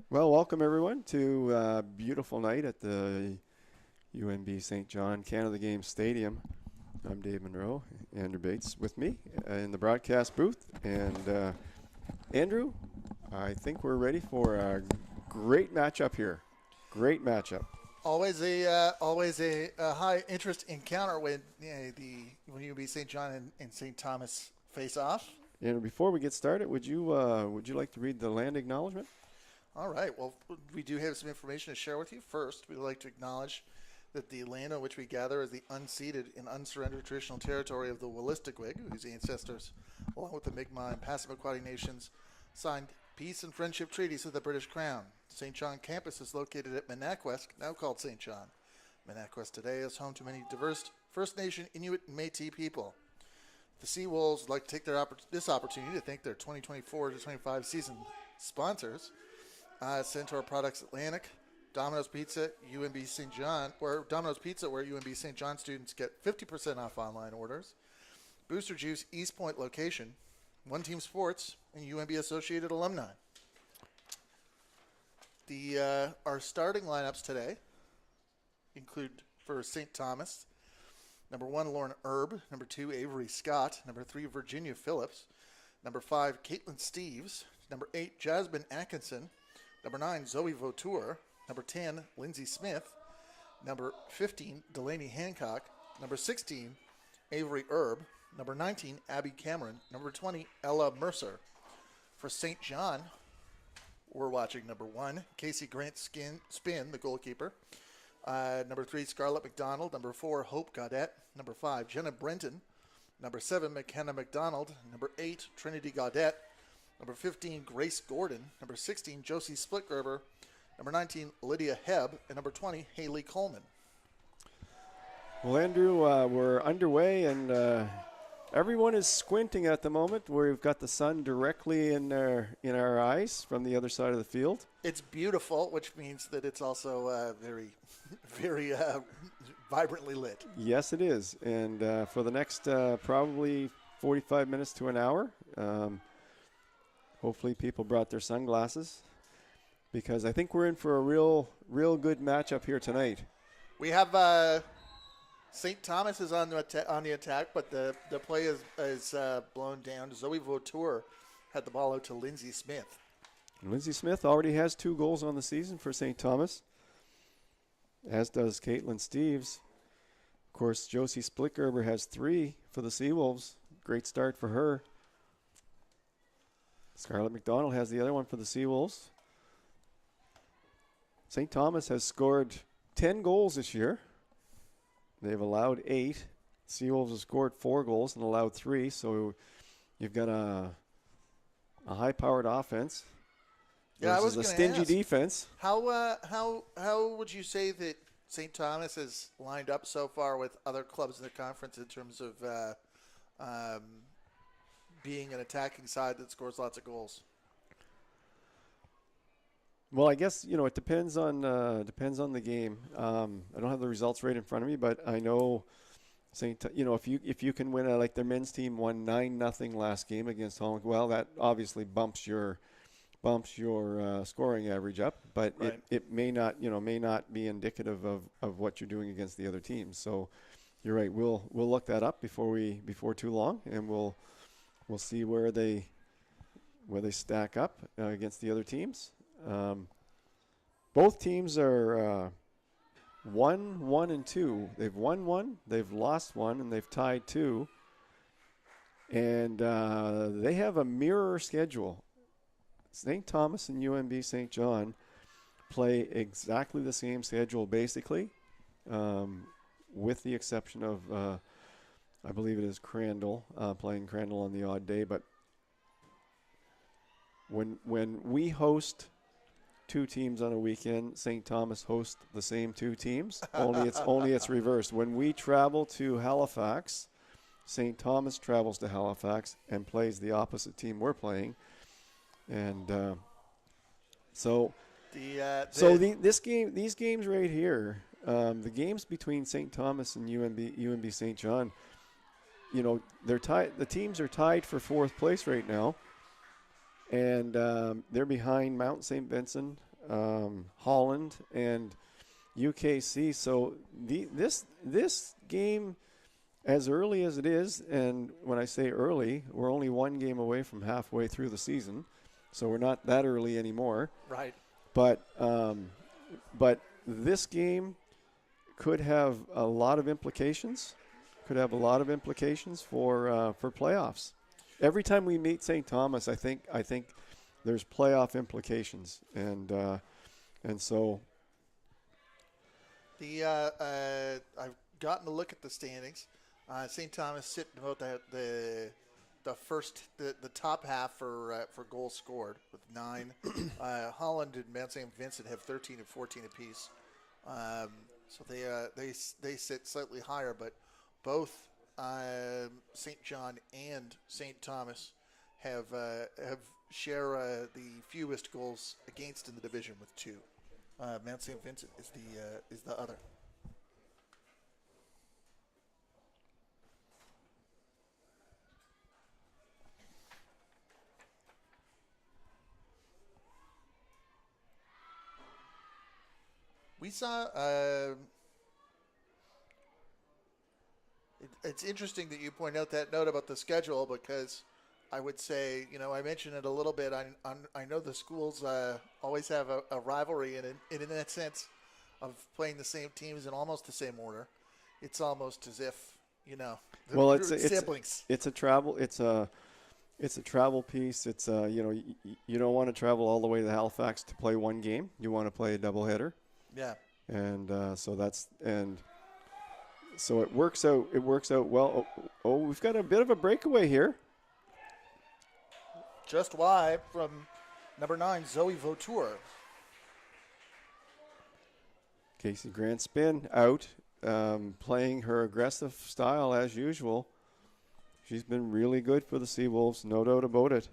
Well, welcome everyone to a beautiful night at the UNB St. John Canada Games Stadium. I'm Dave Monroe. Andrew Bates with me in the broadcast booth. And Andrew, I think we're ready for a great matchup here. Great matchup. Always a high interest encounter when when UNB St. John and St. Thomas face off. And before we get started, would you like to read the land acknowledgement? All right. Well, we do have some information to share with you. First, we'd like to acknowledge that the land on which we gather is the unceded and unsurrendered traditional territory of the Wolastoqiyik, whose ancestors, along with the Mi'kmaq and Passamaquoddy nations, signed peace and friendship treaties with the British Crown. St. John campus is located at Menakwesk, now called St. John. Menakwesk today is home to many diverse First Nation, Inuit, and Métis people. The Seawolves would like to take this opportunity to thank their 2024-25 season sponsors, Centaur Products Atlantic, Domino's Pizza, UNB St. John, or Domino's Pizza, where UNB St. John students get 50% off online orders, Booster Juice East Point location, One Team Sports, and UNB Associated Alumni. Our starting lineups today include for St. Thomas, number 1, Lauren Erb, number 2, Avery Scott, number 3, Virginia Phillips, number 5, Caitlin Steves, number 8, Jasmine Atkinson, number 9, Zoe Vautour, number 10, Lindsay Smith, number 15, Delaney Hancock, number 16, Avery Erb, number 19, Abby Cameron, number 20, Ella Mercer. For St. John, we're watching number 1, Casey Grant Spin, the goalkeeper, number 3, Scarlett McDonald, number 4, Hope Gaudette, number 5, Jenna Brenton, number 7, McKenna McDonald, number 8, Trinity Gaudette, number 15, Grace Gordon, number 16, Josie Splitgerber, number 19, Lydia Hebb, and number 20, Haley Coleman. Well, Andrew, we're underway, and everyone is squinting at the moment. We've got the sun directly in our eyes from the other side of the field. It's beautiful, which means that it's also very, very vibrantly lit. Yes, it is. And for the next probably 45 minutes to an hour, hopefully people brought their sunglasses, because I think we're in for a real good matchup here tonight. We have St. Thomas is on the attack, but the play is blown down. Zoe Vautour had the ball out to Lindsay Smith. Lindsay Smith already has 2 goals on the season for St. Thomas, as does Caitlin Steves. Of course, Josie Splitgerber has 3 for the Seawolves. Great start for her. Scarlett McDonald has the other one for the Seawolves. St. Thomas has scored 10 goals this year. They've allowed 8. Seawolves have scored 4 goals and allowed 3. So you've got a high-powered offense versus a stingy defense. How would you say that St. Thomas has lined up so far with other clubs in the conference in terms of being an attacking side that scores lots of goals? Well, I guess it depends on the game. I don't have the results right in front of me, but I know if you can win, like their men's team won 9-0 last game against Holland. Well, that obviously bumps your scoring average up, but right. it may not be indicative of what you're doing against the other teams. So you're right. We'll look that up before too long, and we'll see where they stack up against the other teams. Both teams are 1-1-2. They've won 1, they've lost 1, and they've tied 2. And they have a mirror schedule. St. Thomas and UNB St. John play exactly the same schedule, basically, with the exception of, I believe it is Crandall, playing Crandall on the odd day. But when we host 2 teams on a weekend, St. Thomas hosts the same 2 teams. only it's reversed. When we travel to Halifax, St. Thomas travels to Halifax and plays the opposite team we're playing. And these games right here, the games between St. Thomas and UNB St. John, they're tied. The teams are tied for 4th place right now. And they're behind Mount St. Vincent, Holland and UKC. So this game, as early as it is, and when I say early, we're only one game away from halfway through the season, so we're not that early anymore. Right. But this game could have a lot of implications. Could have a lot of implications for playoffs. Every time we meet St. Thomas, I think there's playoff implications, and so I've gotten a look at the standings. St. Thomas sitting about the top half for goals scored with 9. Holland and Mount St. Vincent have 13 and 14 apiece. So they sit slightly higher, but both St. John and St. Thomas have share the fewest goals against in the division with 2. Mount St. Vincent is the other. We saw. It's interesting that you point out that note about the schedule because I would say, I mentioned it a little bit. I know the schools always have a rivalry, and in that sense of playing the same teams in almost the same order, it's almost as if siblings. It's a travel piece. It's you don't want to travel all the way to Halifax to play one game. You want to play a doubleheader. Yeah. And so it works out. It works out well. Oh, we've got a bit of a breakaway here. Just wide from number 9, Zoe Vautour. Casey Grant spin out, playing her aggressive style as usual. She's been really good for the Seawolves, no doubt about it.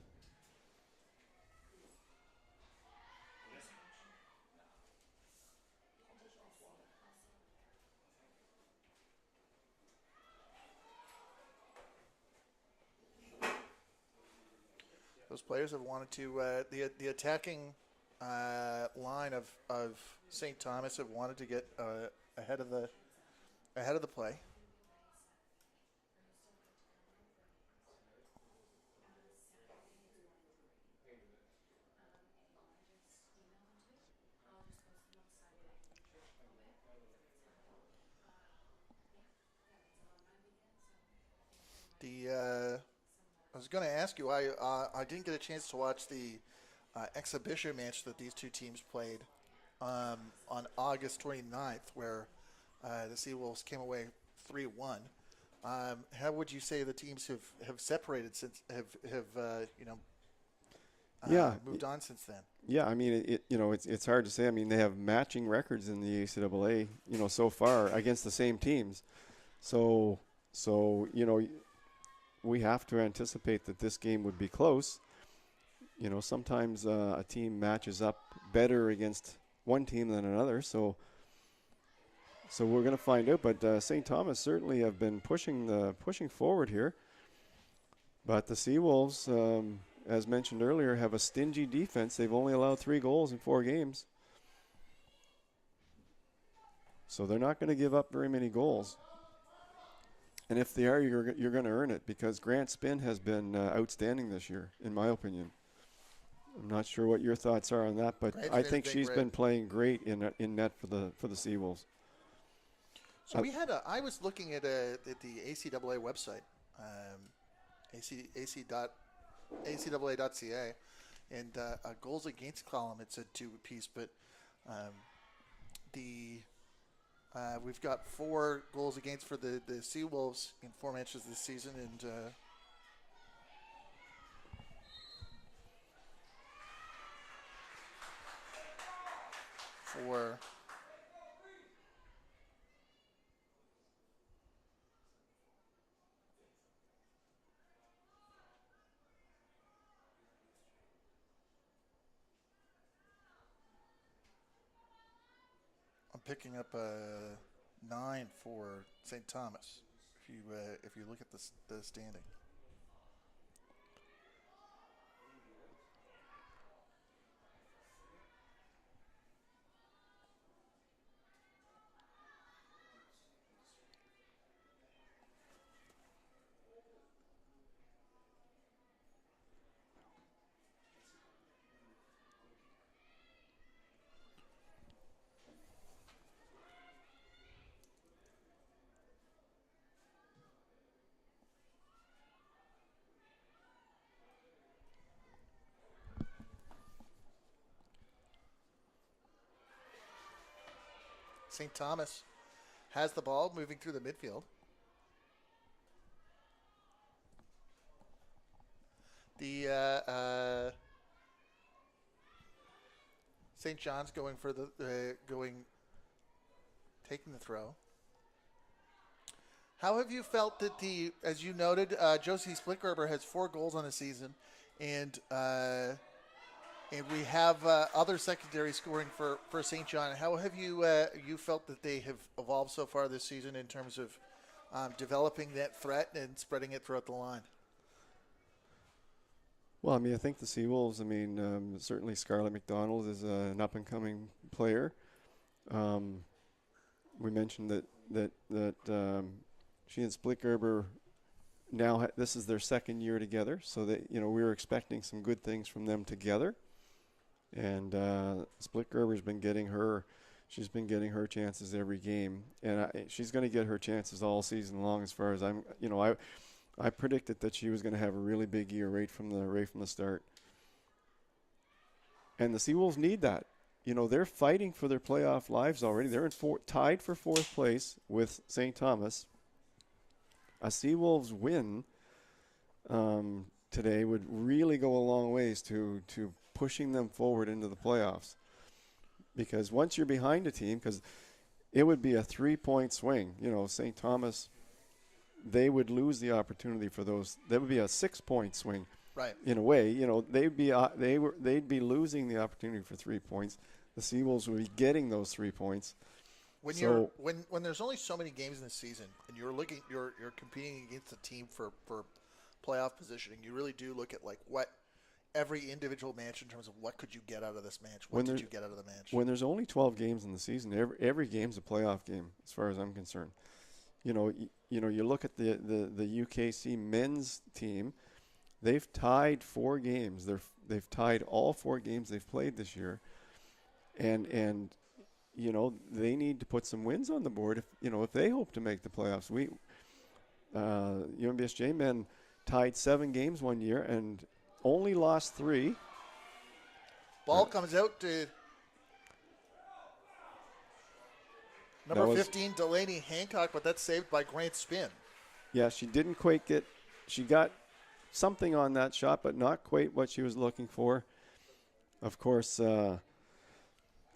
Those players have wanted to the attacking line of St. Thomas have wanted to get ahead of the play. I was going to ask you. I didn't get a chance to watch the exhibition match that these two teams played on August 29th, where the Seawolves came away 3-1. How would you say the teams have separated since moved on since then? Yeah, I mean it's hard to say. I mean they have matching records in the ACAA, so far against the same teams. So we have to anticipate that this game would be close. Sometimes a team matches up better against one team than another. So we're going to find out. But St. Thomas certainly have been pushing forward here. But the Seawolves, as mentioned earlier, have a stingy defense. They've only allowed 3 goals in 4 games. So they're not going to give up very many goals. And if they are, you're going to earn it because Grant Spin has been outstanding this year, in my opinion. I'm not sure what your thoughts are on that, but I think she's been playing great in net for the Seawolves. So I was looking at the ACAA website, acaa.ca, and a goals against column. It's a 2 piece, but we've got 4 goals against for the Seawolves in 4 matches this season, and I'm picking up a 9 for St. Thomas. If you look at the standing. St. Thomas has the ball moving through the midfield. The St. John's going for the taking the throw. How have you felt that as you noted, Josie Splitgerber has 4 goals on the season, and we have other secondary scoring for St. John. How have you felt that they have evolved so far this season in terms of developing that threat and spreading it throughout the line? Well, I mean, I think the Seawolves, certainly Scarlett McDonald is an up-and-coming player. We mentioned that she and Splitgerber now this is their second year together, so that we were expecting some good things from them together. And Splitgerber's been getting her chances every game, and she's going to get her chances all season long. As far as I predicted that she was going to have a really big year right from the start. And the Seawolves need that. They're fighting for their playoff lives already. They're tied for 4th place with St. Thomas. A Seawolves win today would really go a long ways to pushing them forward into the playoffs. Because once you're behind a team, because it would be a 3-point swing. St. Thomas, they would lose the opportunity for those. That would be a 6-point swing. Right. In a way, they'd be losing the opportunity for 3 points. The Seawolves would be getting those 3 points. When there's only so many games in the season, and you're competing against a team for playoff positioning, you really do look at like what every individual match in terms of what could you get out of this match? What did you get out of the match? When there's only 12 games in the season, every game's a playoff game, as far as I'm concerned. You look at the UKC men's team. They've tied 4 games. They've tied all 4 games they've played this year, and they need to put some wins on the board if they hope to make the playoffs. UNBSJ men tied 7 games one year and only lost 3. Ball comes out to number 15, Delaney Hancock, but that's saved by Grant Spin. Yeah, she didn't quite get. She got something on that shot, but not quite what she was looking for. Of course,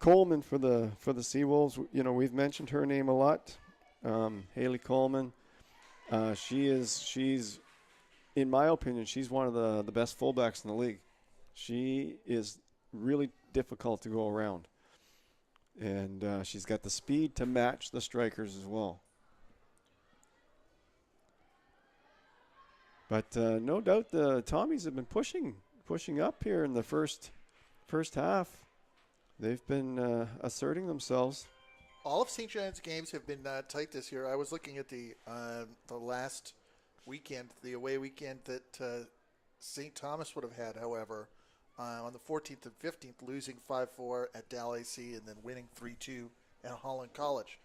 Coleman for the Seawolves. We've mentioned her name a lot. Haley Coleman. She's in my opinion, she's one of the best fullbacks in the league. She is really difficult to go around. And she's got the speed to match the strikers as well. But no doubt the Tommies have been pushing up here in the first half. They've been asserting themselves. All of St. John's games have been tight this year. I was looking at the last weekend, the away weekend that St. Thomas would have had, however, on the 14th and 15th, losing 5-4 at Dal AC and then winning 3-2 at Holland College.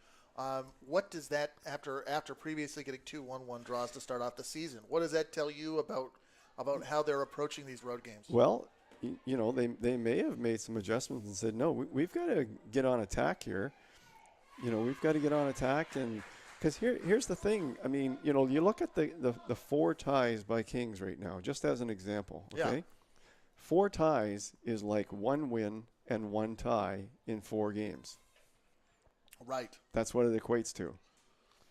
What does that, after previously getting 2 1-1 draws to start off the season, what does that tell you about how they're approaching these road games? Well, they may have made some adjustments and said, no, we've got to get on attack here. We've got to get on attack, and because here's the thing. I mean, you look at the 4 ties by Kings right now, just as an example. Okay, yeah. 4 ties is like 1 win and 1 tie in 4 games. Right. That's what it equates to.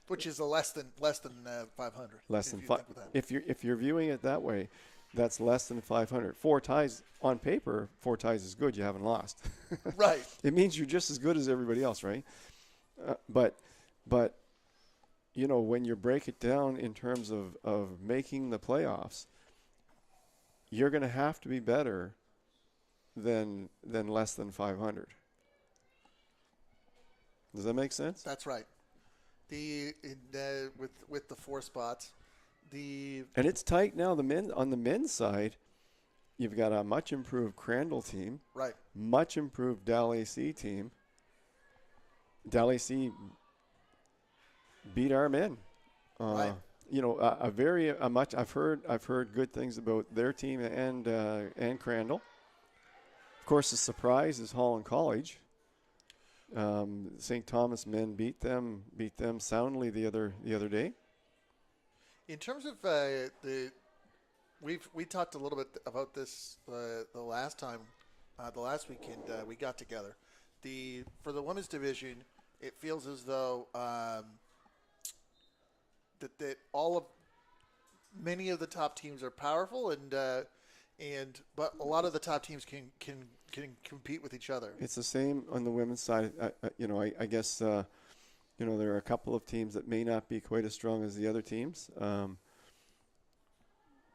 Which is a less than 500. Less than 5. If you're viewing it that way, that's less than 500. 4 ties on paper. 4 ties is good. You haven't lost. Right. It means you're just as good as everybody else, right? But when you break it down in terms of making the playoffs, you're going to have to be better than less than 500. Does that make sense? That's right. With the 4 spots, and it's tight now. On the men's side, you've got a much improved Crandall team, right? Much improved Dal AC team. Dal AC beat our men. Right. I've heard good things about their team and Crandall. Of course, the surprise is Holland College. St. Thomas men beat them soundly the other day. In terms of we talked a little bit about this the last time, the last weekend we got together. For the women's division, it feels as though that all of many of the top teams are powerful, but a lot of the top teams can compete with each other. It's the same on the women's side. I guess there are a couple of teams that may not be quite as strong as the other teams,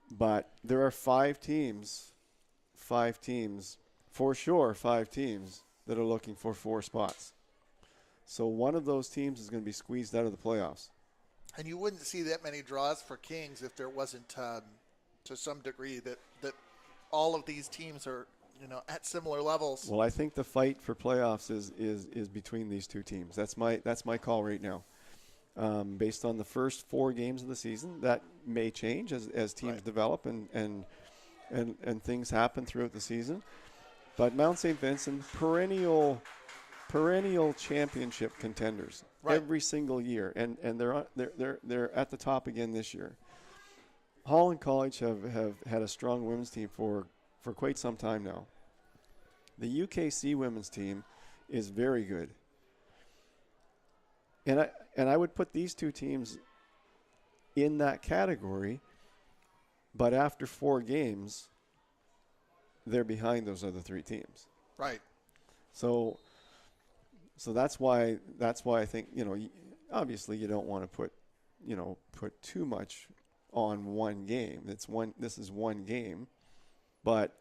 but there are five teams for sure, five teams that are looking for 4 spots. So one of those teams is going to be squeezed out of the playoffs. And you wouldn't see that many draws for Kings if there wasn't, to some degree, that all of these teams are, at similar levels. Well, I think the fight for playoffs is between these two teams. That's my call right now. Based on the first 4 games of the season, that may change as teams develop and things happen throughout the season. But Mount St. Vincent, perennial championship contenders every single year, and they're at the top again this year. Holland College have had a strong women's team for quite some time now. The UKC women's team is very good, and I would put these two teams in that category. But after 4 games, they're behind those other 3 teams. Right. So that's why I think, obviously you don't want to put too much on one game. This is one game, but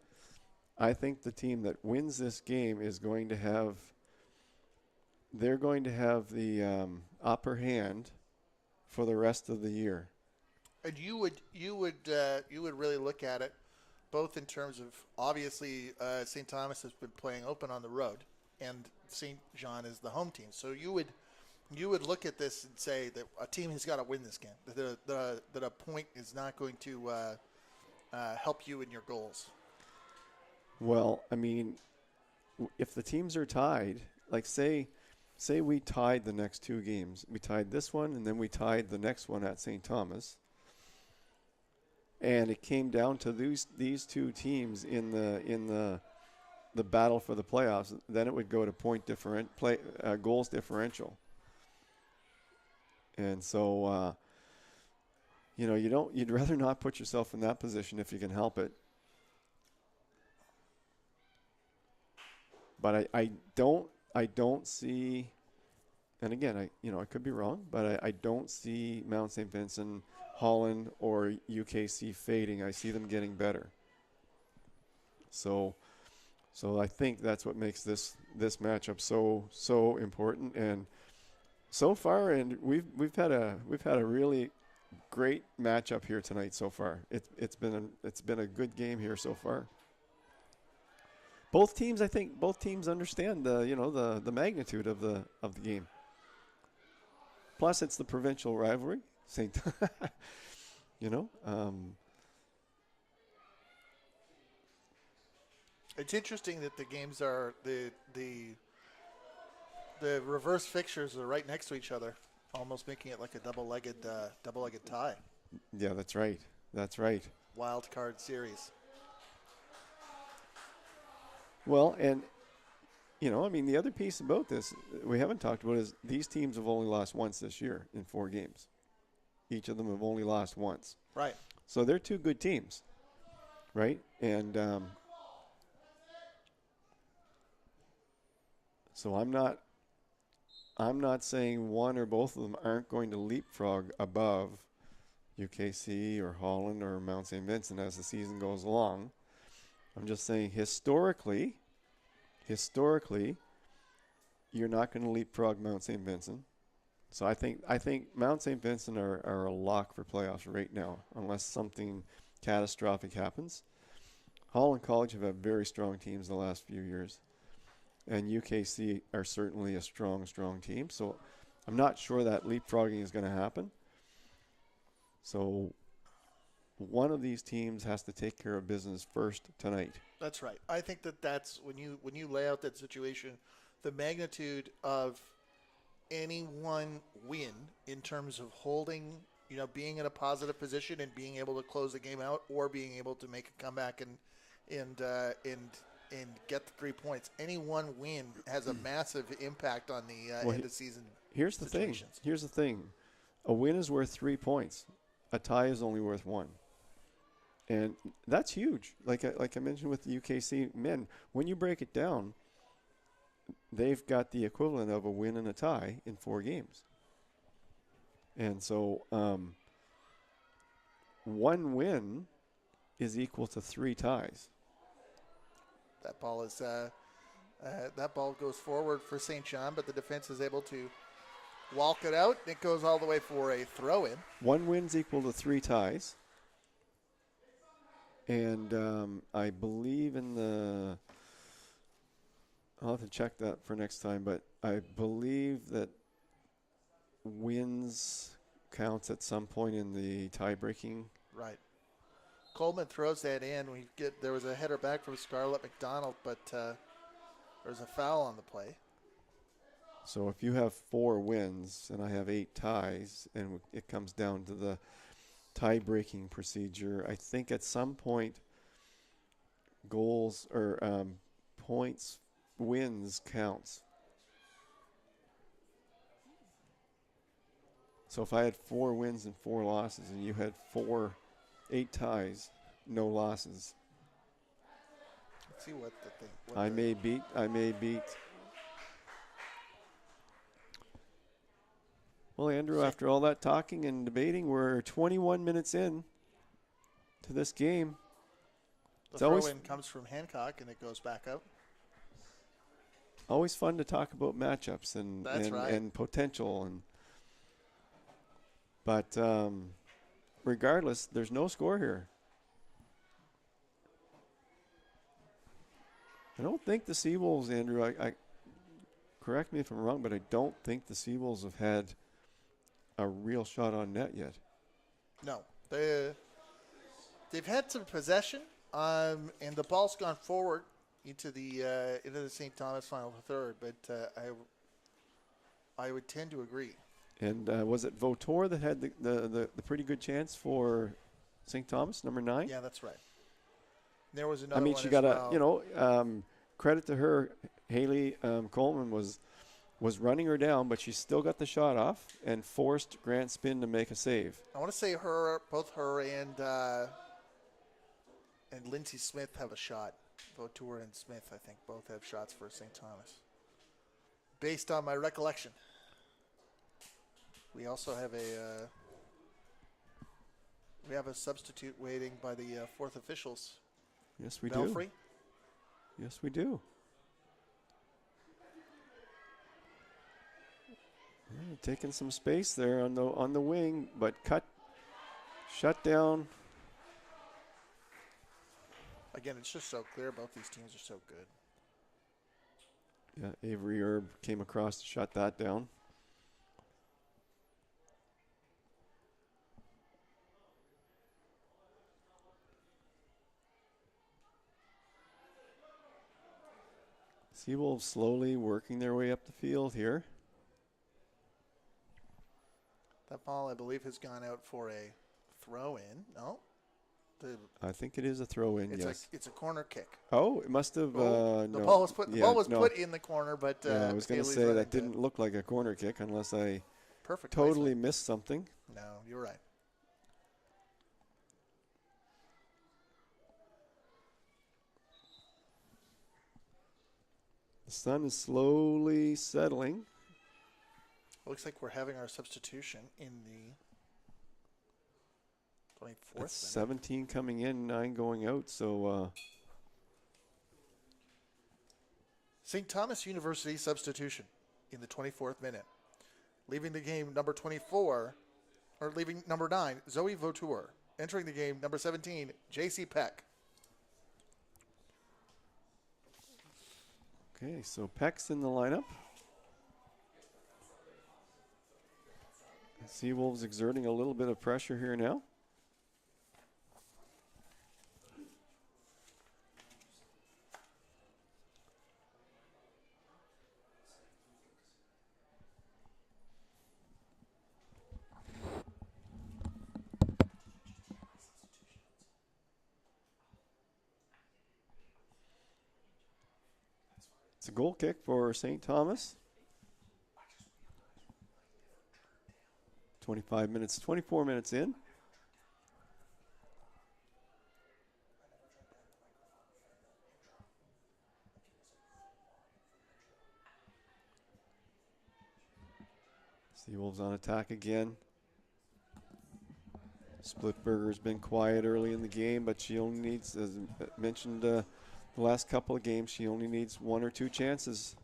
I think the team that wins this game is going to have the upper hand for the rest of the year. And you would really look at it both in terms of, obviously, St. Thomas has been playing open on the road, and St. John is the home team. So you would look at this and say that a team has got to win this game. That a point is not going to help you in your goals. Well, I mean, if the teams are tied, like say we tied the next 2 games, we tied this one and then we tied the next one at St. Thomas, and it came down to these 2 teams in the battle for the playoffs, then it would go to goals differential. And so, you'd rather not put yourself in that position if you can help it. But I don't see, and again, I could be wrong, but I don't see Mount St. Vincent, Holland, or UKC fading. I see them getting better. So I think that's what makes this matchup so important. And so far, and we've had a really great matchup here tonight so far. It's been a good game here so far. Both teams understand the magnitude of the game. Plus, it's the provincial rivalry. It's interesting that the games are the reverse fixtures are right next to each other, almost making it like a double-legged tie. Yeah, that's right. Wild card series. Well, and the other piece about this we haven't talked about is these teams have only lost once this year in 4 games. Each of them have only lost once. Right. So they're 2 good teams, right? And so I'm not saying one or both of them aren't going to leapfrog above UKC or Holland or Mount St. Vincent as the season goes along. I'm just saying historically, you're not going to leapfrog Mount St. Vincent. So I think Mount St. Vincent are a lock for playoffs right now, unless something catastrophic happens. Holland College have had very strong teams the last few years, and UKC are certainly a strong team. So I'm not sure that leapfrogging is going to happen. So one of these teams has to take care of business first tonight. That's right. I think that's when you lay out that situation, the magnitude of any one win in terms of holding, being in a positive position and being able to close the game out, or being able to make a comeback and get the 3 points. Any one win has a massive impact on the end of season. Here's the situations. thing. Here's the thing. A win is worth 3 points. A tie is only worth 1. And that's huge. Like I mentioned with the UKC men, when you break it down, they've got the equivalent of a win and a tie in 4 games. And so 1 win is equal to 3 ties. That ball is that ball goes forward for St. John, but the defense is able to walk it out. It goes all the way for a throw-in. 1 win's equal to 3 ties. And I believe in the – I'll have to check that for next time, but I believe that wins counts at some point in the tie-breaking. Right. Coleman throws that in. There was a header back from Scarlett McDonald, but there's a foul on the play. So if you have 4 wins and I have 8 ties, and it comes down to the tie-breaking procedure, I think at some point goals or points, wins counts. So if I had 4 wins and 4 losses, and you had 8 ties, no losses. Let's see what the thing. I may beat. Well, Andrew, after all that talking and debating, we're 21 minutes in to this game. The throw-in comes from Hancock, and it goes back out. Always fun to talk about matchups and potential. But regardless, there's no score here. I don't think the Seawolves, Andrew, I correct me if I'm wrong, but I don't think the Seawolves have had a real shot on net yet. No. They've had some possession, and the ball's gone forward into the St. Thomas final third, but I would tend to agree. And was it Vautour that had the pretty good chance for St. Thomas, number 9? Yeah, that's right. There was another. I mean, she got credit to her. Haley Coleman was running her down, but she still got the shot off and forced Grant Spin to make a save. I want to say both her and Lindsay Smith have a shot. Vautour and Smith, I think, both have shots for St. Thomas. Based on my recollection. We also have a substitute waiting by the 4th officials. Yes, we Belfry. do. Yes, we do. Yeah, taking some space there on the wing, but shut down. Again, it's just so clear. Both these teams are so good. Yeah, Avery Erb came across to shut that down. Seawolves slowly working their way up the field here. That ball, I believe, has gone out for a throw-in. No? I think it is a throw-in, yes. It's a corner kick. Oh, it must have. The no. ball was put in the corner, but I was going to say that didn't look like a corner kick unless I totally missed something. No, you're right. The sun is slowly settling. Looks like we're having our substitution in the 24th. That's 17 coming in, 9 going out. So St. Thomas University substitution in the 24th minute. Leaving the game number 9, Zoe Vautour. Entering the game number 17, J.C. Peck. Okay, so Peck's in the lineup. Seawolves exerting a little bit of pressure here now. It's a goal kick for St. Thomas. 24 minutes in. Seawolves on attack again. Splitberger's been quiet early in the game, but she only needs, as mentioned the last couple of games, she only needs 1 or 2 chances.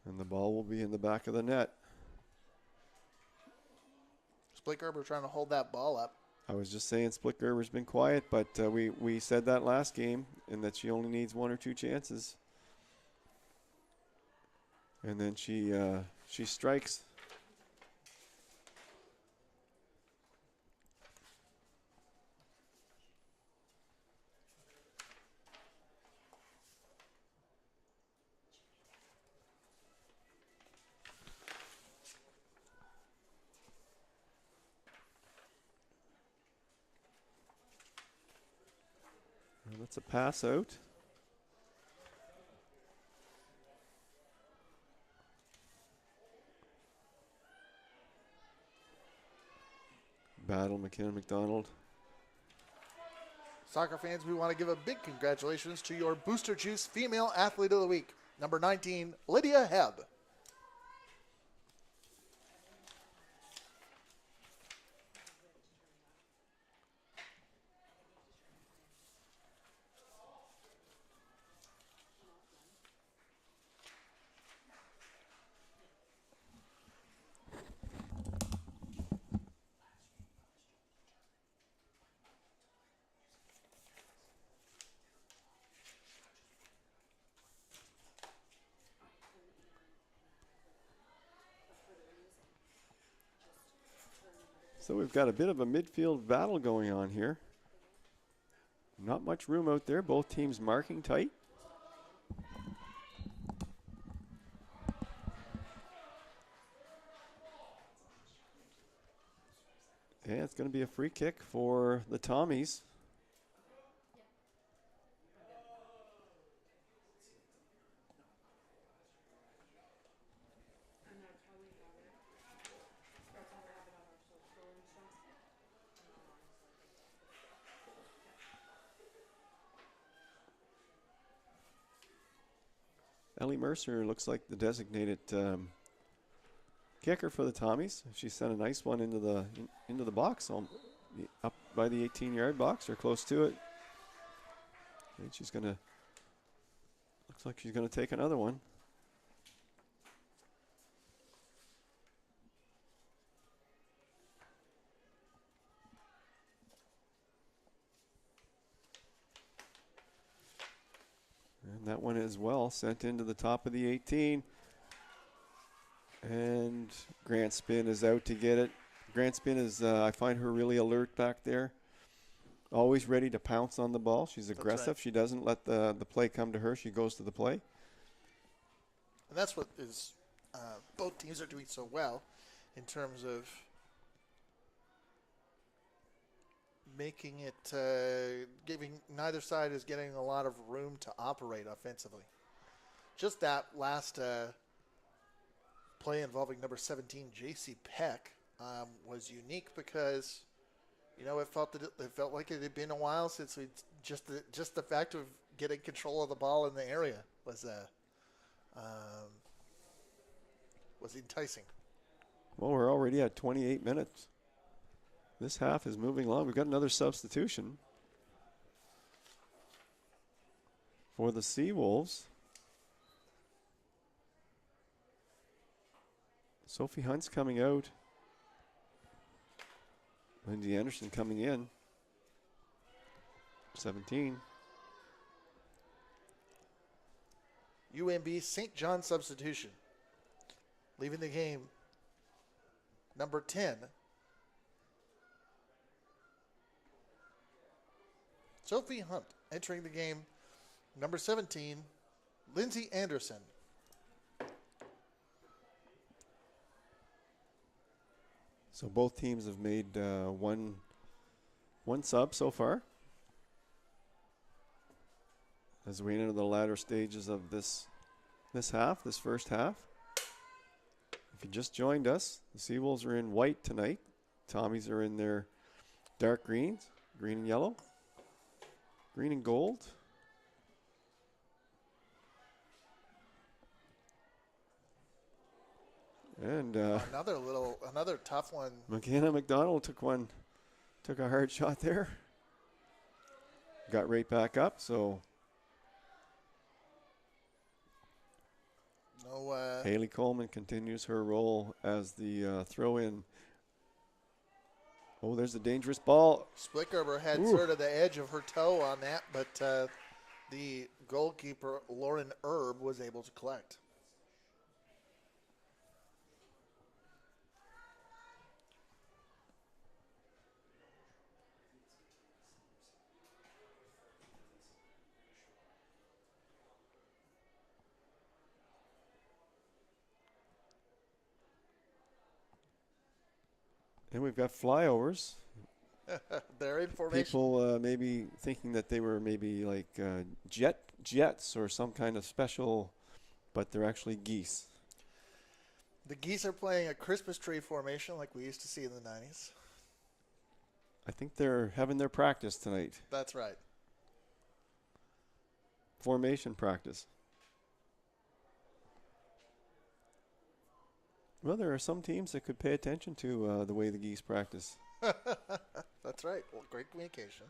And the ball will be in the back of the net. Splitgerber trying to hold that ball up. I was just saying Splitgerber's been quiet, but we said that last game, and that she only needs 1 or 2 chances. And then she strikes. And that's a pass out. Battle, McKinnon, McDonald. Soccer fans, we want to give a big congratulations to your Booster Juice Female Athlete of the Week, number 19, Lydia Hebb. So we've got a bit of a midfield battle going on here. Not much room out there. Both teams marking tight. And it's going to be a free kick for the Tommies. Ellie Mercer looks like the designated kicker for the Tommies. She sent a nice one into the box, up by the 18-yard box or close to it. And she's gonna. Looks like she's gonna take another one. And that one as well sent into the top of the 18. And Grant Spin is out to get it. Grant Spin is, I find her really alert back there. Always ready to pounce on the ball. She's aggressive. Right. She doesn't let the play come to her. She goes to the play. And that's what is both teams are doing so well in terms of making it, giving neither side is getting a lot of room to operate offensively. Just that last play involving number 17, J.C. Peck, was unique because, you know, it felt like it had been a while since we just the fact of getting control of the ball in the area was enticing. Well, we're already at 28 minutes. This half is moving along. We've got another substitution for the Seawolves. Sophie Hunt's coming out. Lindsay Anderson coming in. 17. UNB St. John substitution. Leaving the game, number 10. Sophie Hunt entering the game, number 17, Lindsay Anderson. So both teams have made one sub so far. as we enter the latter stages of this first half. If you just joined us, the Seawolves are in white tonight. Tommies are in their dark greens, green and yellow, green and gold. And another tough one. McKenna McDonald took a hard shot there. Got right back up, so Haley Coleman continues her role as the throw-in. Oh, there's a dangerous ball. Splickgerber had sort of the edge of her toe on that, but the goalkeeper, Lauren Erb, was able to collect. And we've got flyovers. They're in formation. People maybe thinking that they were maybe like jets or some kind of special, but they're actually geese. The geese are playing a Christmas tree formation like we used to see in the 90s. I think they're having their practice tonight. That's right. Formation practice. Well, there are some teams that could pay attention to the way the geese practice. That's right. Well, great communication.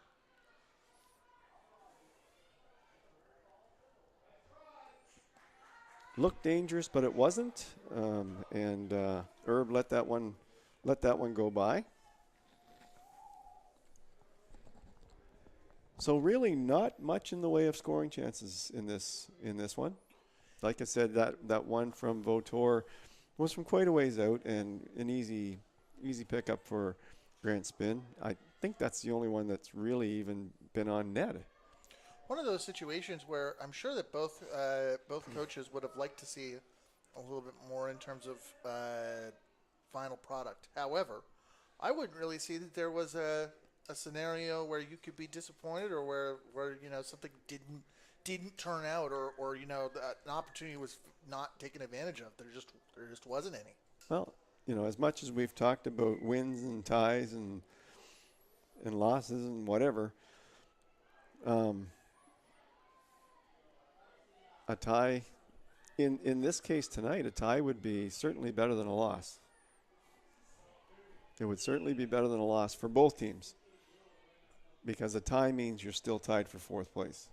Looked dangerous, but it wasn't. And Herb let that one go by. So really, not much in the way of scoring chances in this one. Like I said, that one from Vautour was from quite a ways out and an easy pickup for Grant Spin. I think that's the only one that's really even been on net. One of those situations where I'm sure that both coaches would have liked to see a little bit more in terms of final product. However, I wouldn't really see that there was a scenario where you could be disappointed or where something didn't turn out or an opportunity was not taken advantage of. There just wasn't any. Well, as much as we've talked about wins and ties and losses and whatever, a tie in this case tonight, a tie would be certainly better than a loss. It would certainly be better than a loss for both teams, because a tie means you're still tied for fourth place.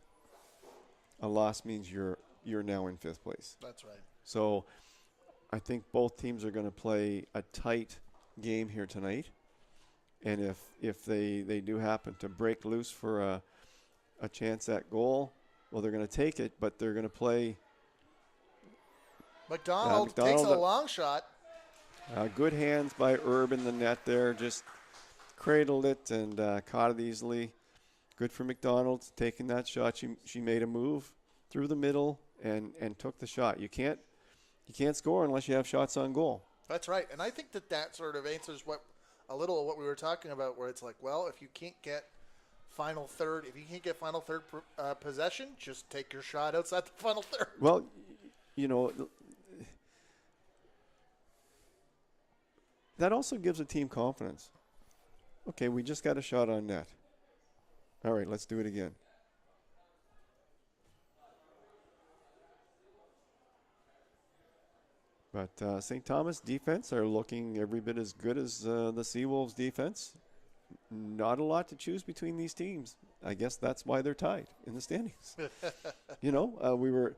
A loss means you're now in fifth place. That's right. So I think both teams are going to play a tight game here tonight. And if they do happen to break loose for a chance at goal, well, they're going to take it, but they're going to play. McDonald takes a long shot. Good hands by Herb in the net there. Just cradled it and caught it easily. Good for McDonald taking that shot. She made a move through the middle and took the shot. You can't score unless you have shots on goal. That's right. And I think that sort of answers a little of what we were talking about, where it's like, well, if you can't get final third possession, just take your shot outside the final third. Well, that also gives a team confidence. Okay, we just got a shot on net. All right, let's do it again. But St. Thomas defense are looking every bit as good as the Seawolves defense. Not a lot to choose between these teams. I guess that's why they're tied in the standings. We were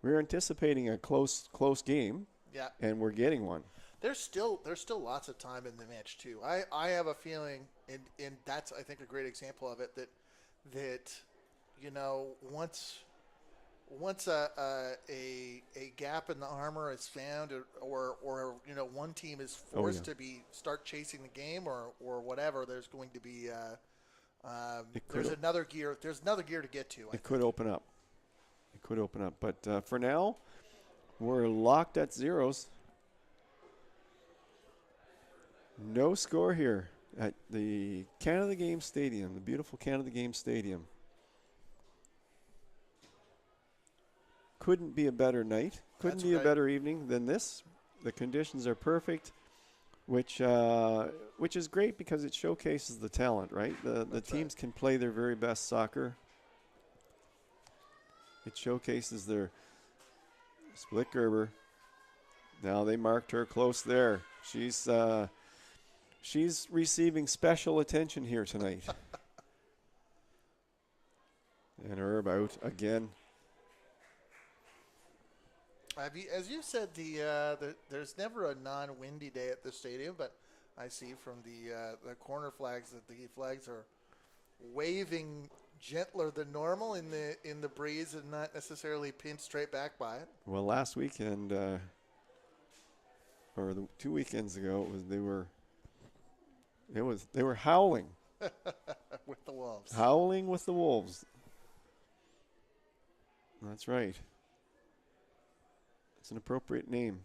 anticipating a close game. Yeah. And we're getting one. There's still lots of time in the match too. I have a feeling, and that's I think a great example of it, that once a gap in the armor is found, or one team is forced to start chasing the game or whatever, there's going to be there's another gear to get to. It could open up. But for now, we're locked at zeros. No score here at the Canada Game Stadium, the beautiful Canada Game Stadium. couldn't be a better night. Couldn't That's be right. a better evening than this. The conditions are perfect, which is great because it showcases the talent, right? The That's teams right. can play their very best soccer. It showcases their split Gerber. Now they marked her close there. She's receiving special attention here tonight. And Herb out again. As you said, there's never a non-windy day at the stadium, but I see from the corner flags that the flags are waving gentler than normal in the breeze and not necessarily pinned straight back by it. Well, last weekend, or 2 weekends ago, they were howling, With the Wolves. howling with the Wolves. That's right. It's an appropriate name.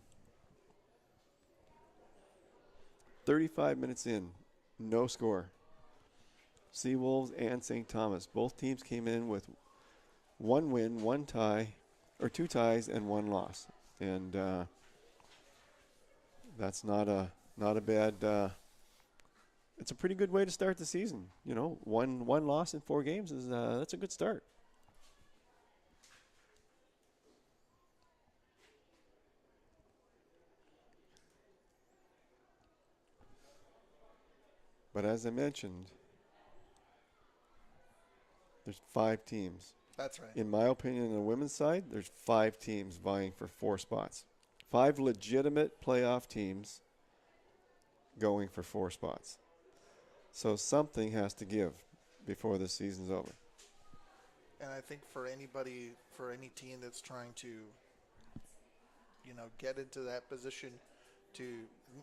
35 minutes in, no score. Seawolves and St. Thomas. Both teams came in with 1 win, 1 tie, or 2 ties and 1 loss. And that's not a bad. It's a pretty good way to start the season. You know, one loss in 4 games that's a good start. But as I mentioned, there's 5 teams. That's right. In my opinion, on the women's side, there's 5 teams vying for 4 spots. 5 legitimate playoff teams going for 4 spots. So something has to give before the season's over. And I think for any team that's trying to, get into that position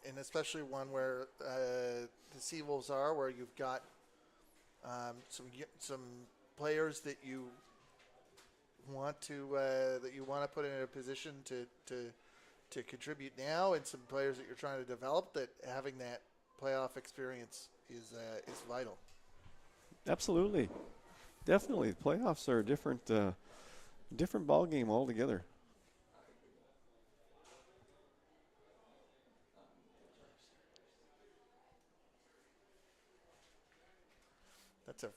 and especially one where the Seawolves are, where you've got some players that you want to put in a position to contribute now, and some players that you're trying to develop, that having that playoff experience is vital. Absolutely. Definitely. Playoffs are a different ball game altogether. That's a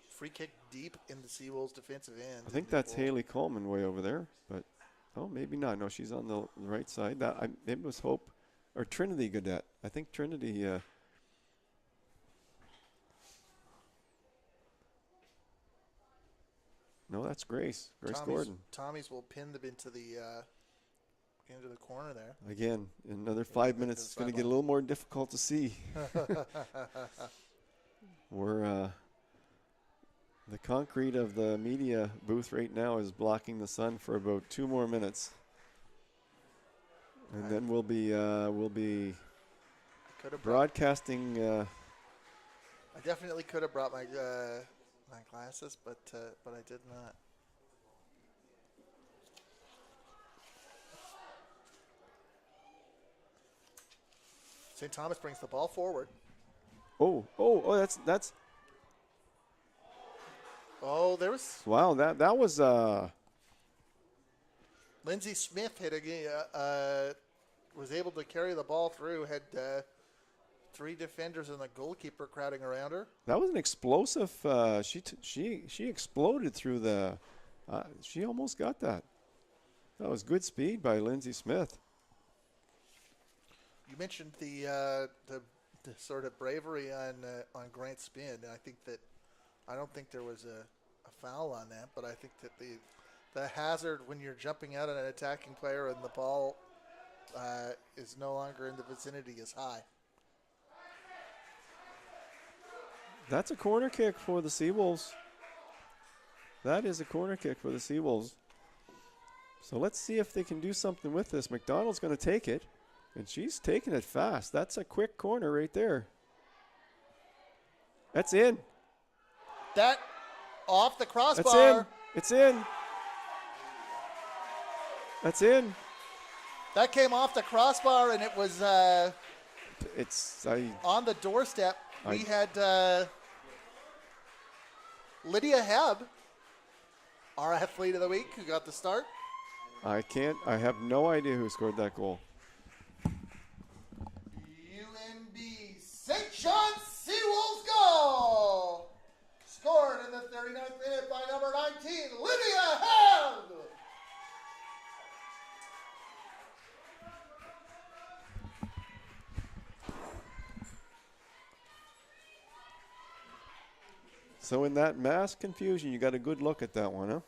free kick deep in the Seawolves defensive end. I think that's Haley Coleman way over there, but maybe not. No, she's on the right side. Maybe it was Hope or Trinity Gaudette. I think Trinity. No, that's Grace. Gordon. Tommy's will pin them into the corner there. Again, in another 5 minutes, it's going to get a little more difficult to see. We're the concrete of the media booth right now is blocking the sun for about 2 more minutes, and then we'll be broadcasting. I definitely could have brought my glasses, but I did not. St. Thomas brings the ball forward. Oh! That's. Oh, there was. Wow, that was. Lindsay Smith was able to carry the ball through. Had 3 defenders and the goalkeeper crowding around her. That was an explosive. She exploded through the. She almost got that. That was good speed by Lindsay Smith. You mentioned the sort of bravery on Grant Spin. I don't think there was a foul on that, but I think that the hazard when you're jumping out at an attacking player and the ball is no longer in the vicinity is high. That's a corner kick for the Seawolves. That is a corner kick for the Seawolves. So let's see if they can do something with this. McDonald's going to take it, and she's taking it fast. That's a quick corner right there. That's in. That off the crossbar. It's in. That's in. That came off the crossbar, and it was on the doorstep. We had Lydia Hebb, our athlete of the week, who got the start. I have no idea who scored that goal. UNB St. John Seawolves goal! Scored in the 39th minute by number 19, Lydia Held! So in that mass confusion, you got a good look at that one, huh?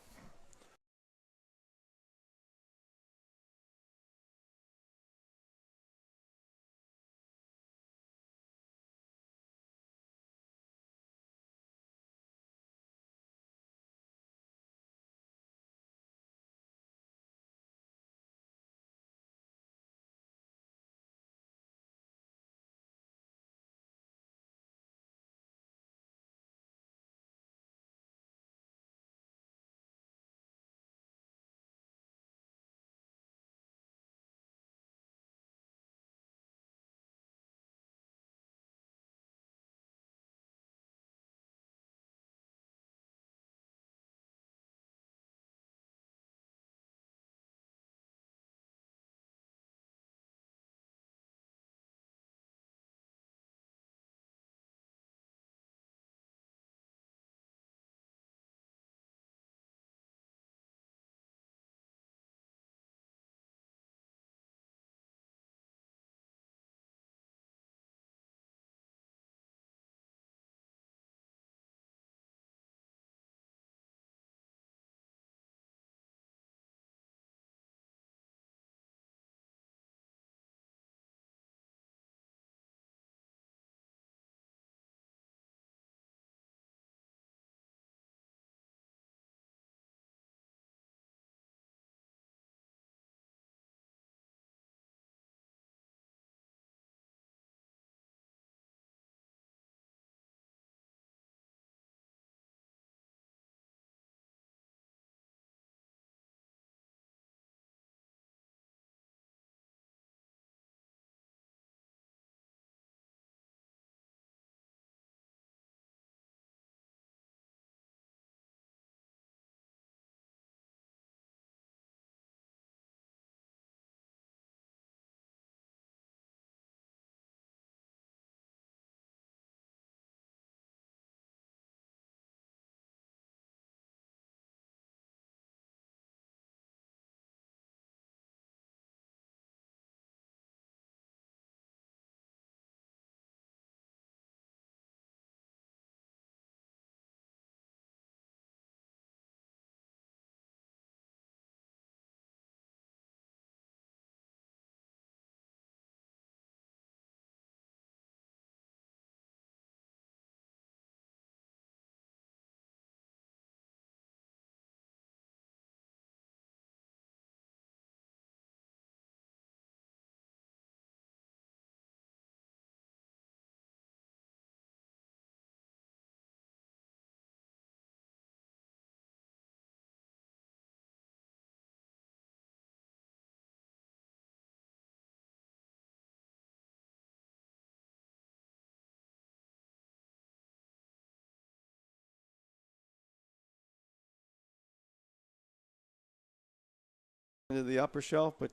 Into the upper shelf, but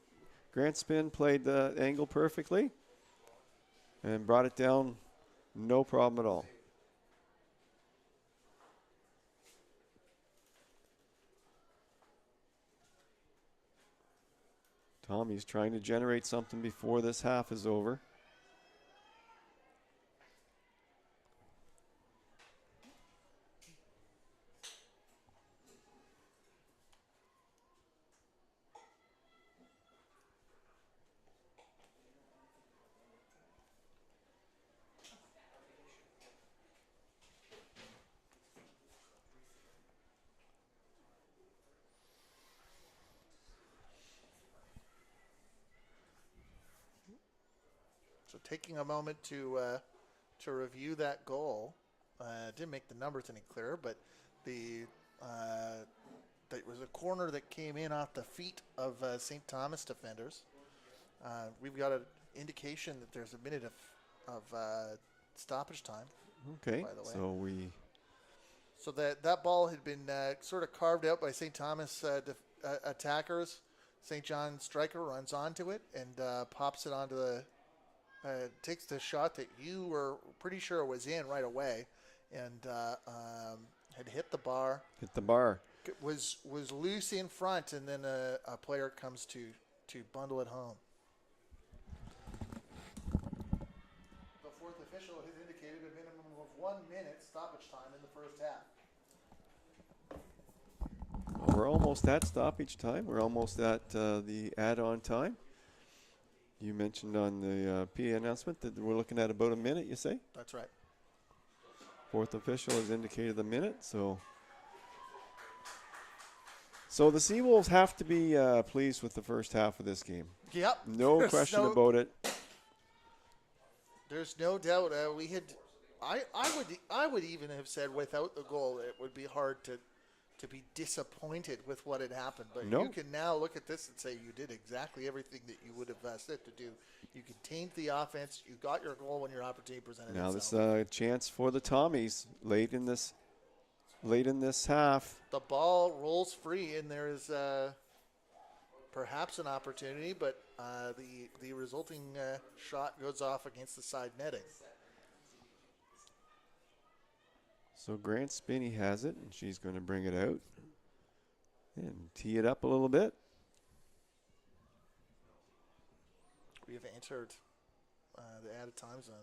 Grant Spin played the angle perfectly and brought it down, no problem at all. Tommy's trying to generate something before this half is over. So taking a moment to review that goal, didn't make the numbers any clearer, but the that was a corner that came in off the feet of St. Thomas defenders. We've got an indication that there's a minute of stoppage time. Okay, by the way. so that ball had been sort of carved out by St. Thomas attackers. St. John striker runs onto it and pops it onto the takes the shot that you were pretty sure was in right away, and had hit the bar. Hit the bar. Was loose in front, and then a player comes to bundle it home. The fourth official has indicated a minimum of 1 minute stoppage time in the first half. Well, we're almost at stoppage time. We're almost at the add-on time. You mentioned on the PA announcement that we're looking at about a minute, you say? That's right. Fourth official has indicated the minute, so the Seawolves have to be pleased with the first half of this game. Yep. No question about it. There's no doubt. I would even have said without the goal, it would be hard to be disappointed with what had happened. But No. you can now look at this and say you did exactly everything that you would have set to do. You contained the offense. You got your goal when your opportunity presented Now itself. this chance for the Tommies late in this half. The ball rolls free, and there is perhaps an opportunity, but the resulting shot goes off against the side netting. So Grant Spinney has it, and she's going to bring it out and tee it up a little bit. We have entered the added time zone.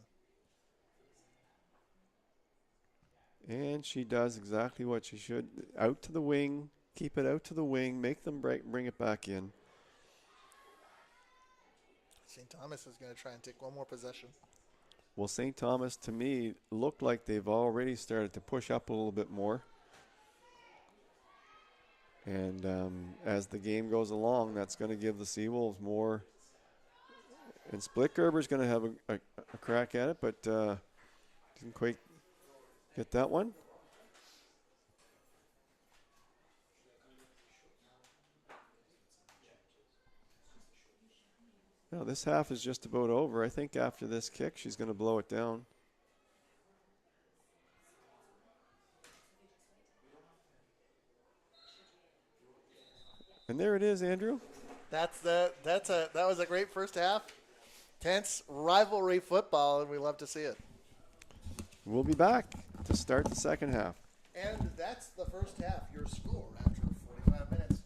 And she does exactly what she should. Out to the wing, keep it out to the wing, make them bring it back in. St. Thomas is going to try and take one more possession. Well, St. Thomas, to me, looked like they've already started to push up a little bit more. And as the game goes along, that's going to give the Seawolves more. And Splitgerber's going to have a crack at it, but didn't quite get that one. Now, this half is just about over. I think after this kick, she's going to blow it down. And there it is, Andrew. That was a great first half. Tense rivalry football, and we love to see it. We'll be back to start the second half. And that's the first half. Your score after 45 minutes.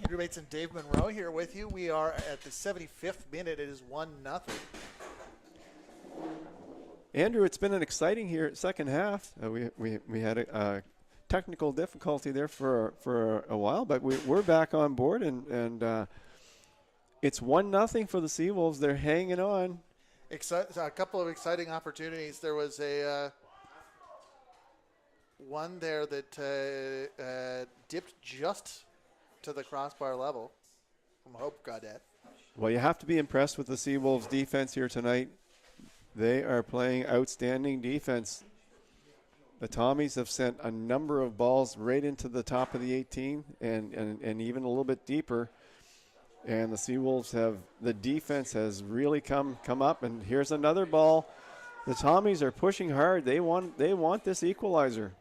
Andrew Bates and Dave Monroe here with you. We are at the 75th minute. It is 1-0. Andrew, it's been an exciting here second half. We had a technical difficulty there for a while, but we're back on board, and it's 1-0 for the Seawolves. They're hanging on. A couple of exciting opportunities. There was a one there that dipped just to the crossbar level from Hope Gaudette. Well, you have to be impressed with the Seawolves defense here tonight. They are playing outstanding defense. The Tommies have sent a number of balls right into the top of the 18 and even a little bit deeper. And the Seawolves the defense has really come up. And here's another ball. The Tommies are pushing hard. They want this equalizer.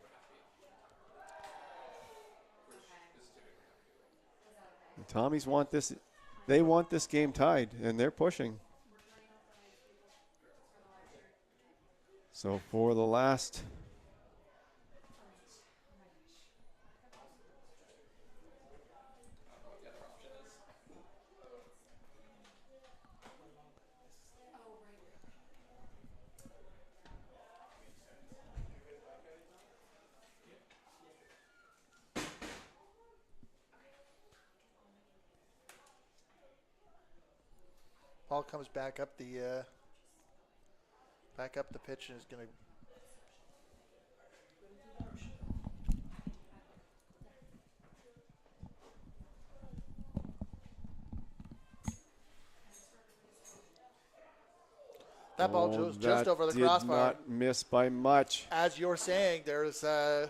The Tommies want this. They want this game tied, and they're pushing. So for the last Ball comes back up the pitch and is going to. That ball goes just over the crossbar. Did not miss by much. As you're saying, there's the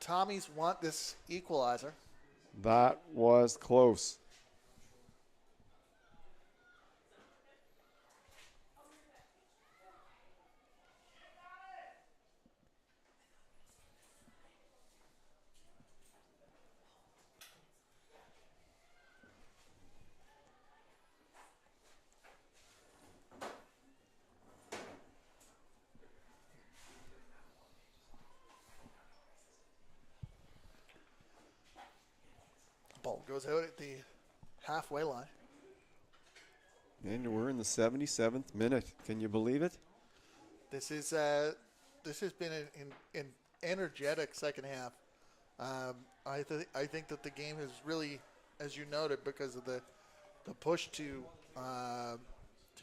Tommies want this equalizer. That was close. Ball goes out at the halfway line. And we're in the 77th minute. Can you believe it? This has been an energetic second half. I think that the game has really, as you noted, because of the push to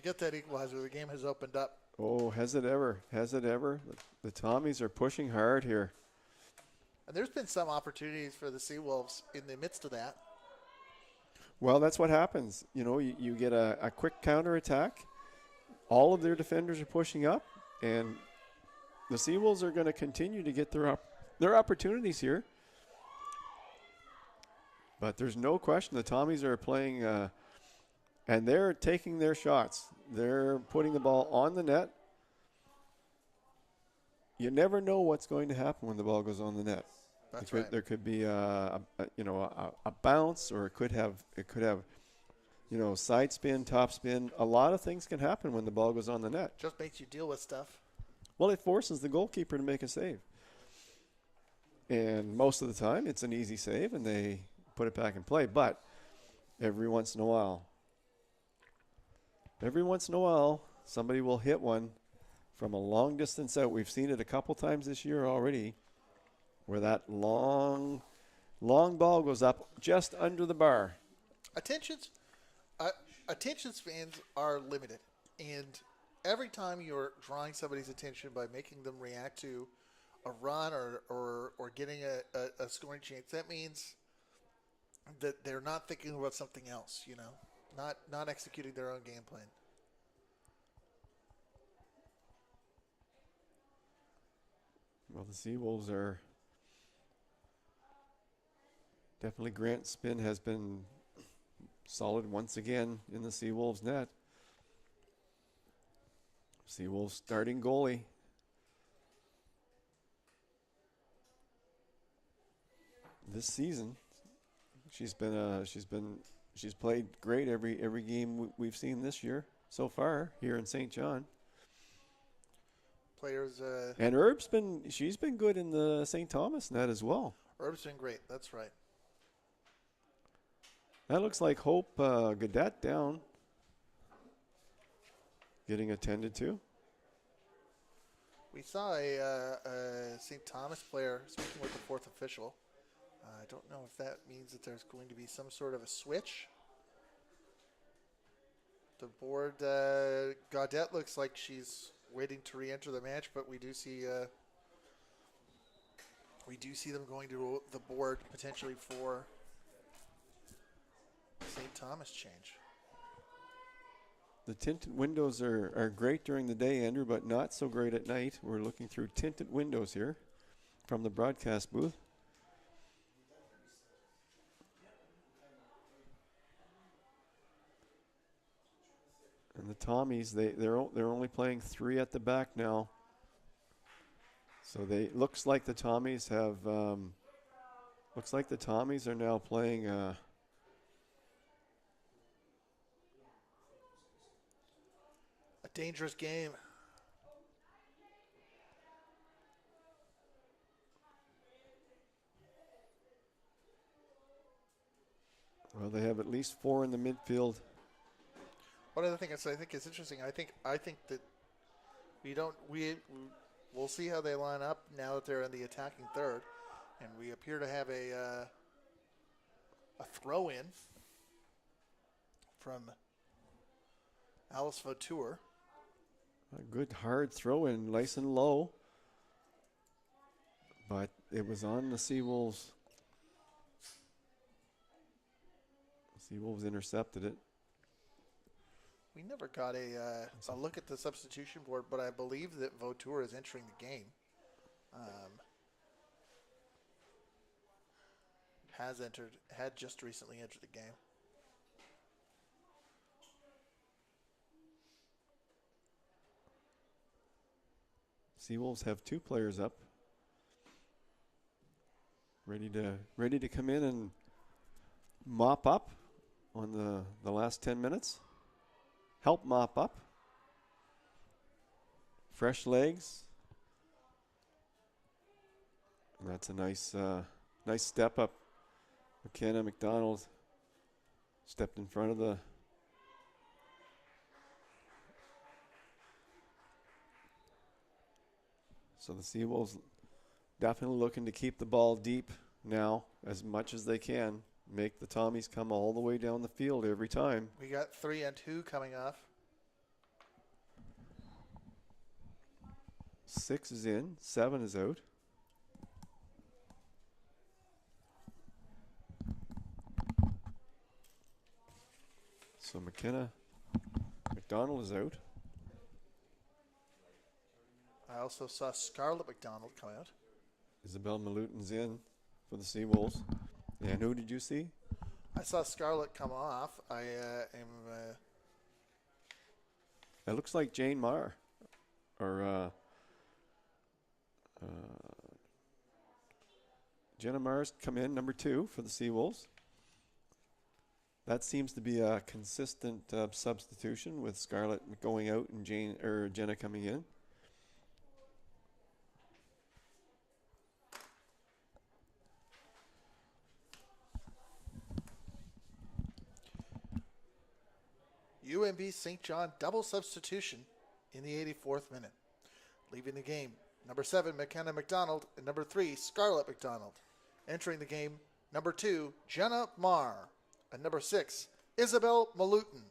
get that equalizer, the game has opened up. Oh, has it ever? Has it ever? The Tommies are pushing hard here. And there's been some opportunities for the Seawolves in the midst of that. Well, that's what happens. You know, you get a quick counterattack. All of their defenders are pushing up, and the Seawolves are going to continue to get their opportunities here. But there's no question the Tommies are playing, and they're taking their shots. They're putting the ball on the net. You never know what's going to happen when the ball goes on the net. That's right. There could be a bounce, or it could have side spin, top spin. A lot of things can happen when the ball goes on the net. Just makes you deal with stuff. Well, it forces the goalkeeper to make a save, and most of the time it's an easy save, and they put it back in play. But every once in a while, somebody will hit one from a long distance out. We've seen it a couple times this year already, where that long ball goes up just under the bar. Attention spans are limited, and every time you're drawing somebody's attention by making them react to a run or getting a scoring chance, that means that they're not thinking about something else, not executing their own game plan. Well, the Seawolves are definitely. Grant Spin has been solid once again in the Seawolves net. Seawolves starting goalie. This season, she's played great every game we've seen this year so far here in St. John. Players. And she's been good in the St. Thomas net as well. Herb's been great. That's right. That looks like Hope Gadet down. Getting attended to. We saw a St. Thomas player speaking with the fourth official. I don't know if that means that there's going to be some sort of a switch. The board, Gaudette looks like she's waiting to re-enter the match, but we do see them going to the board potentially for St. Thomas change. The tinted windows are great during the day, Andrew, but not so great at night. We're looking through tinted windows here from the broadcast booth. And the Tommies, they're only playing 3 at the back now. So looks like the Tommies are now playing a dangerous game. Well, they have at least 4 in the midfield. One other thing I think is interesting. I think that we'll see how they line up now that they're in the attacking third, and we appear to have a throw in from Alice Vautour. A good hard throw in, nice and low, but it was on the Seawolves. Seawolves intercepted it. We never got a look at the substitution board, but I believe that Vautour is entering the game. Had just recently entered the game. Seawolves have 2 players up, ready to come in and mop up on the last 10 minutes. Help mop up. Fresh legs. And that's a nice step up. McKenna McDonald stepped in front of the So the Seawolves definitely looking to keep the ball deep now as much as they can. Make the Tommies come all the way down the field every time. We got 3 and 2 coming off. 6 is in, 7 is out. So McKenna McDonald is out. I also saw Scarlett McDonald come out. Isabel Malutin's in for the Seawolves. And who did you see? I saw Scarlett come off. It looks like Jane Marr. Or Jenna Marr's come in, number 2 for the Seawolves. That seems to be a consistent substitution with Scarlett going out and Jenna coming in. UNB St. John double substitution in the 84th minute. Leaving the game, number 7, McKenna McDonald, and number 3, Scarlett McDonald. Entering the game, number 2, Jenna Marr, and number 6, Isabel Malutin.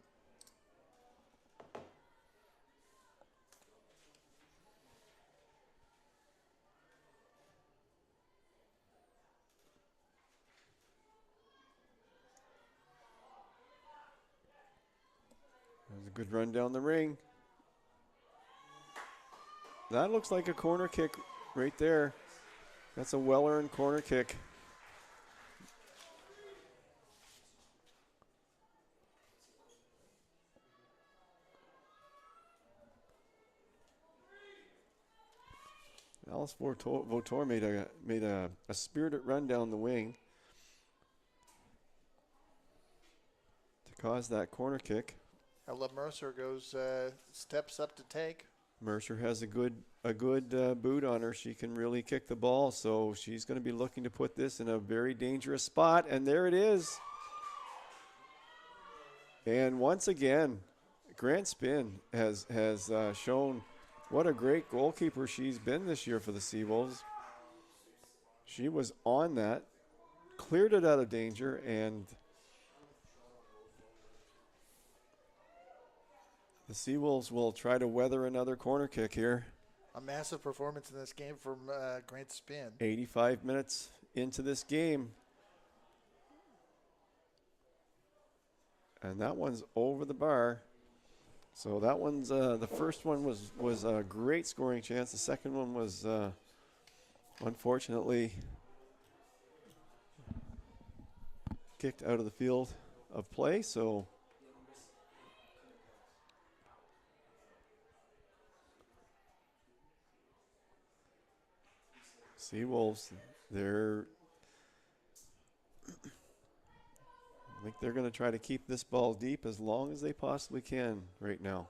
There's a good run down the ring. That looks like a corner kick right there. That's a well-earned corner kick. Alice Vautour made a spirited run down the wing to cause that corner kick. Ella Mercer steps up to take. Mercer has a good boot on her. She can really kick the ball, so she's going to be looking to put this in a very dangerous spot, and there it is. And once again, Grant Spin has shown what a great goalkeeper she's been this year for the Seawolves. She was on that, cleared it out of danger, and the Seawolves will try to weather another corner kick here. A massive performance in this game from Grant Spin. 85 minutes into this game. And that one's over the bar. So that one's, the first one was a great scoring chance. The second one was, unfortunately, kicked out of the field of play. So Seawolves, I think they're going to try to keep this ball deep as long as they possibly can right now.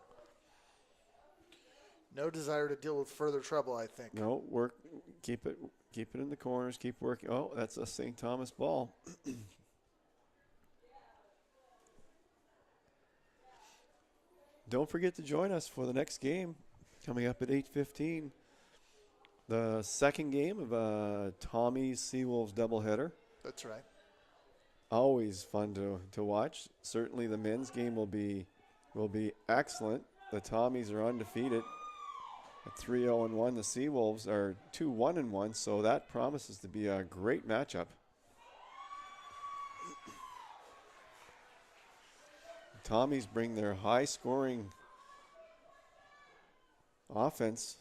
No desire to deal with further trouble, I think. No, keep it in the corners, keep working. Oh, that's a St. Thomas ball. Don't forget to join us for the next game coming up at 8:15. The second game of Tommy's Seawolves doubleheader. That's right. Always fun to watch. Certainly the men's game will be excellent. The Tommies are undefeated at 3-0-1. The Seawolves are 2-1-1, so that promises to be a great matchup. The Tommies bring their high-scoring offense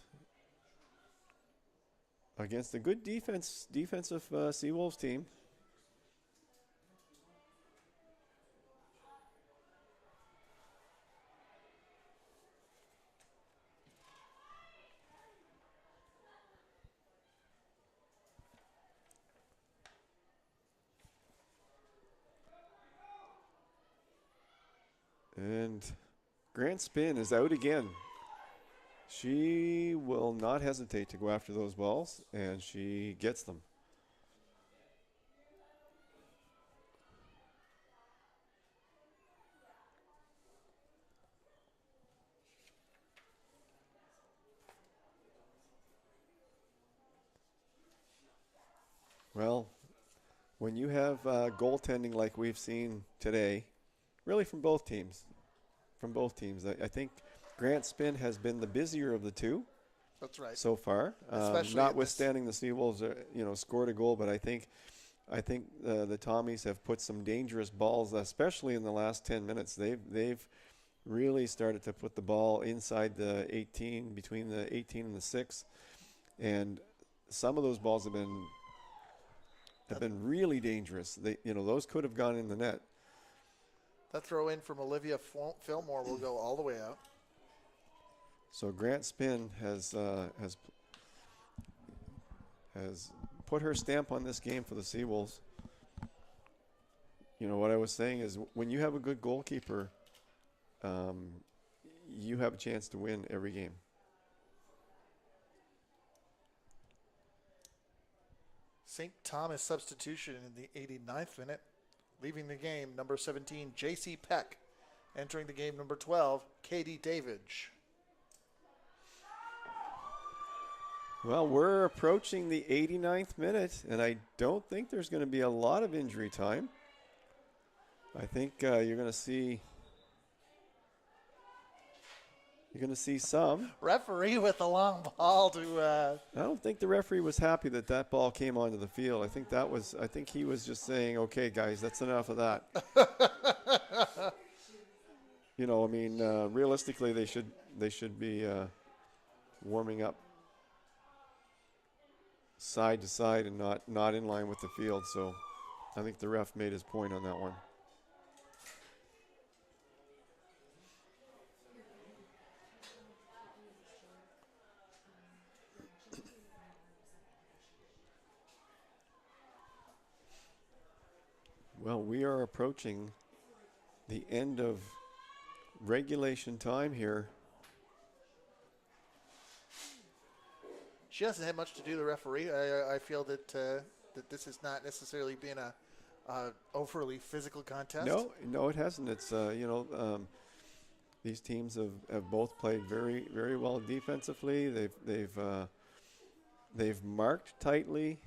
against a good defensive Seawolves team. And Grant Spin is out again. She will not hesitate to go after those balls, and she gets them. Well, when you have goaltending like we've seen today, really from both teams, I think Grant Spin has been the busier of the two. That's right. So far, Especially notwithstanding the Seawolves, scored a goal, but I think the Tommies have put some dangerous balls, especially in the last 10 minutes. They've really started to put the ball inside the 18, between the 18 and the 6, and some of those balls have been really dangerous. Those could have gone in the net. That throw in from Olivia Fillmore will go all the way out. So Grant Spin has put her stamp on this game for the Seawolves. What I was saying is when you have a good goalkeeper, you have a chance to win every game. St. Thomas substitution in the 89th minute. Leaving the game, number 17, J.C. Peck. Entering the game, number 12, Katie Davidge. Well, we're approaching the 89th minute, and I don't think there's going to be a lot of injury time. I think you're going to see some. Referee with the long ball to. I don't think the referee was happy that ball came onto the field. I think he was just saying, "Okay, guys, that's enough of that." Realistically, they should be warming up side to side and not in line with the field. So, I think the ref made his point on that one. Well, we are approaching the end of regulation time here. She hasn't had much to do, the referee. I feel that this has not necessarily been overly physical contest. No, it hasn't. It's these teams have both played very, very well defensively. They've marked tightly.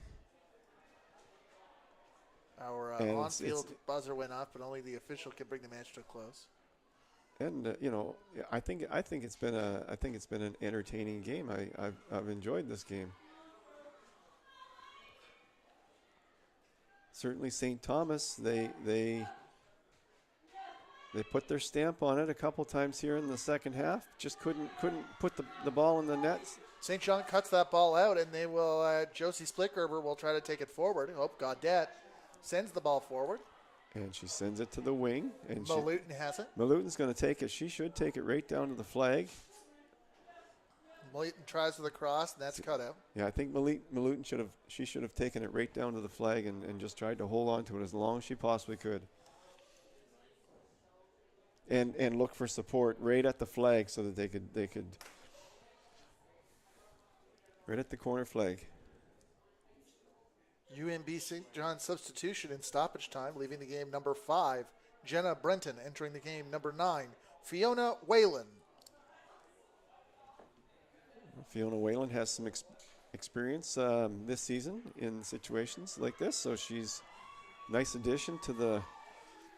Our And on-field buzzer went off, but only the official can bring the match to a close. And I think it's been an entertaining game. I've enjoyed this game. Certainly, St. Thomas they put their stamp on it a couple times here in the second half. Just couldn't put the ball in the nets. St. John cuts that ball out, and they will. Josie Splickgerber will try to take it forward. Gaudette sends the ball forward. And she sends it to the wing. And Malutin has it. Malutin's going to take it. She should take it right down to the flag. Malutin tries with a cross, and that's cut out. Yeah, I think Malutin should have taken it right down to the flag and just tried to hold on to it as long as she possibly could. And look for support right at the flag so that they could right at the corner flag. UNB St. John substitution in stoppage time, leaving the game number 5, Jenna Brenton, entering the game number 9, Fiona Whalen. Fiona Whalen has some experience this season in situations like this, so she's a nice addition to the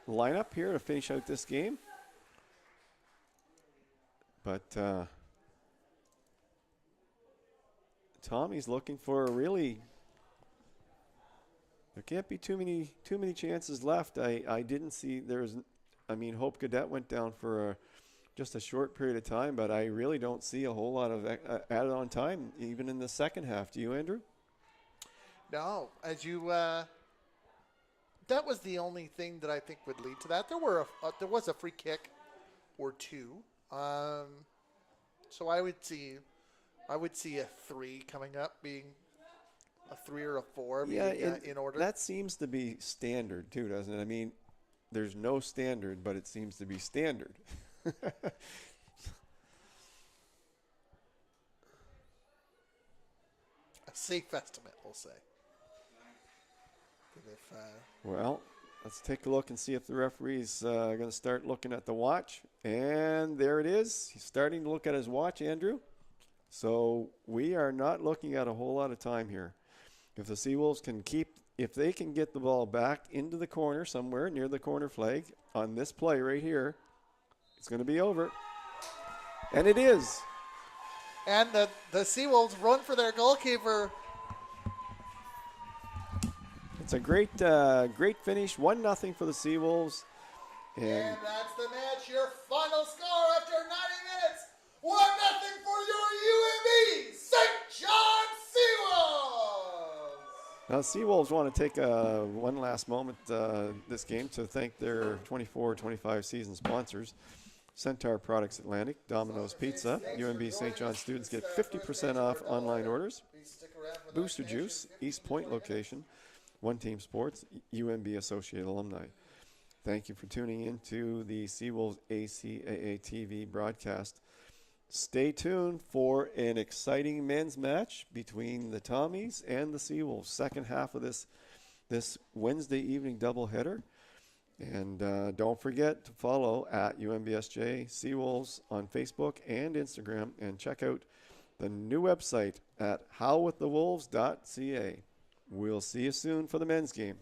lineup here to finish out this game. But Tommy's looking for a really. There can't be too many chances left. I didn't see Hope Cadet went down for just a short period of time, but I really don't see a whole lot of added on time even in the second half. Do you, Andrew? No, that was the only thing that I think would lead to that. There was a free kick or two, so I would see a 3 coming up, being a 3 or a 4 in order. That seems to be standard too, doesn't it? I mean, there's no standard, but it seems to be standard. A safe estimate, we'll say. Well, let's take a look and see if the referee's going to start looking at the watch. And there it is. He's starting to look at his watch, Andrew. So we are not looking at a whole lot of time here. If the Seawolves if they can get the ball back into the corner somewhere near the corner flag on this play right here, it's going to be over. And it is. And the Seawolves run for their goalkeeper. It's a great finish. 1-0 for the Seawolves. And that's the match. Your final score after 90 minutes. 1-0 for your UNB St. John Seawolves. Now, Seawolves want to take one last moment this game to thank their 24-25 season sponsors. Centaur Products Atlantic, Domino's Pizza, UNB St. John students get 50% off online orders. Booster Juice, East Point location, One Team Sports, UNB Associate Alumni. Thank you for tuning in to the Seawolves ACAA TV broadcast. Stay tuned for an exciting men's match between the Tommies and the Seawolves. Second half of this Wednesday evening doubleheader. And don't forget to follow at UNBSJ Seawolves on Facebook and Instagram, and check out the new website at howwiththewolves.ca. We'll see you soon for the men's game.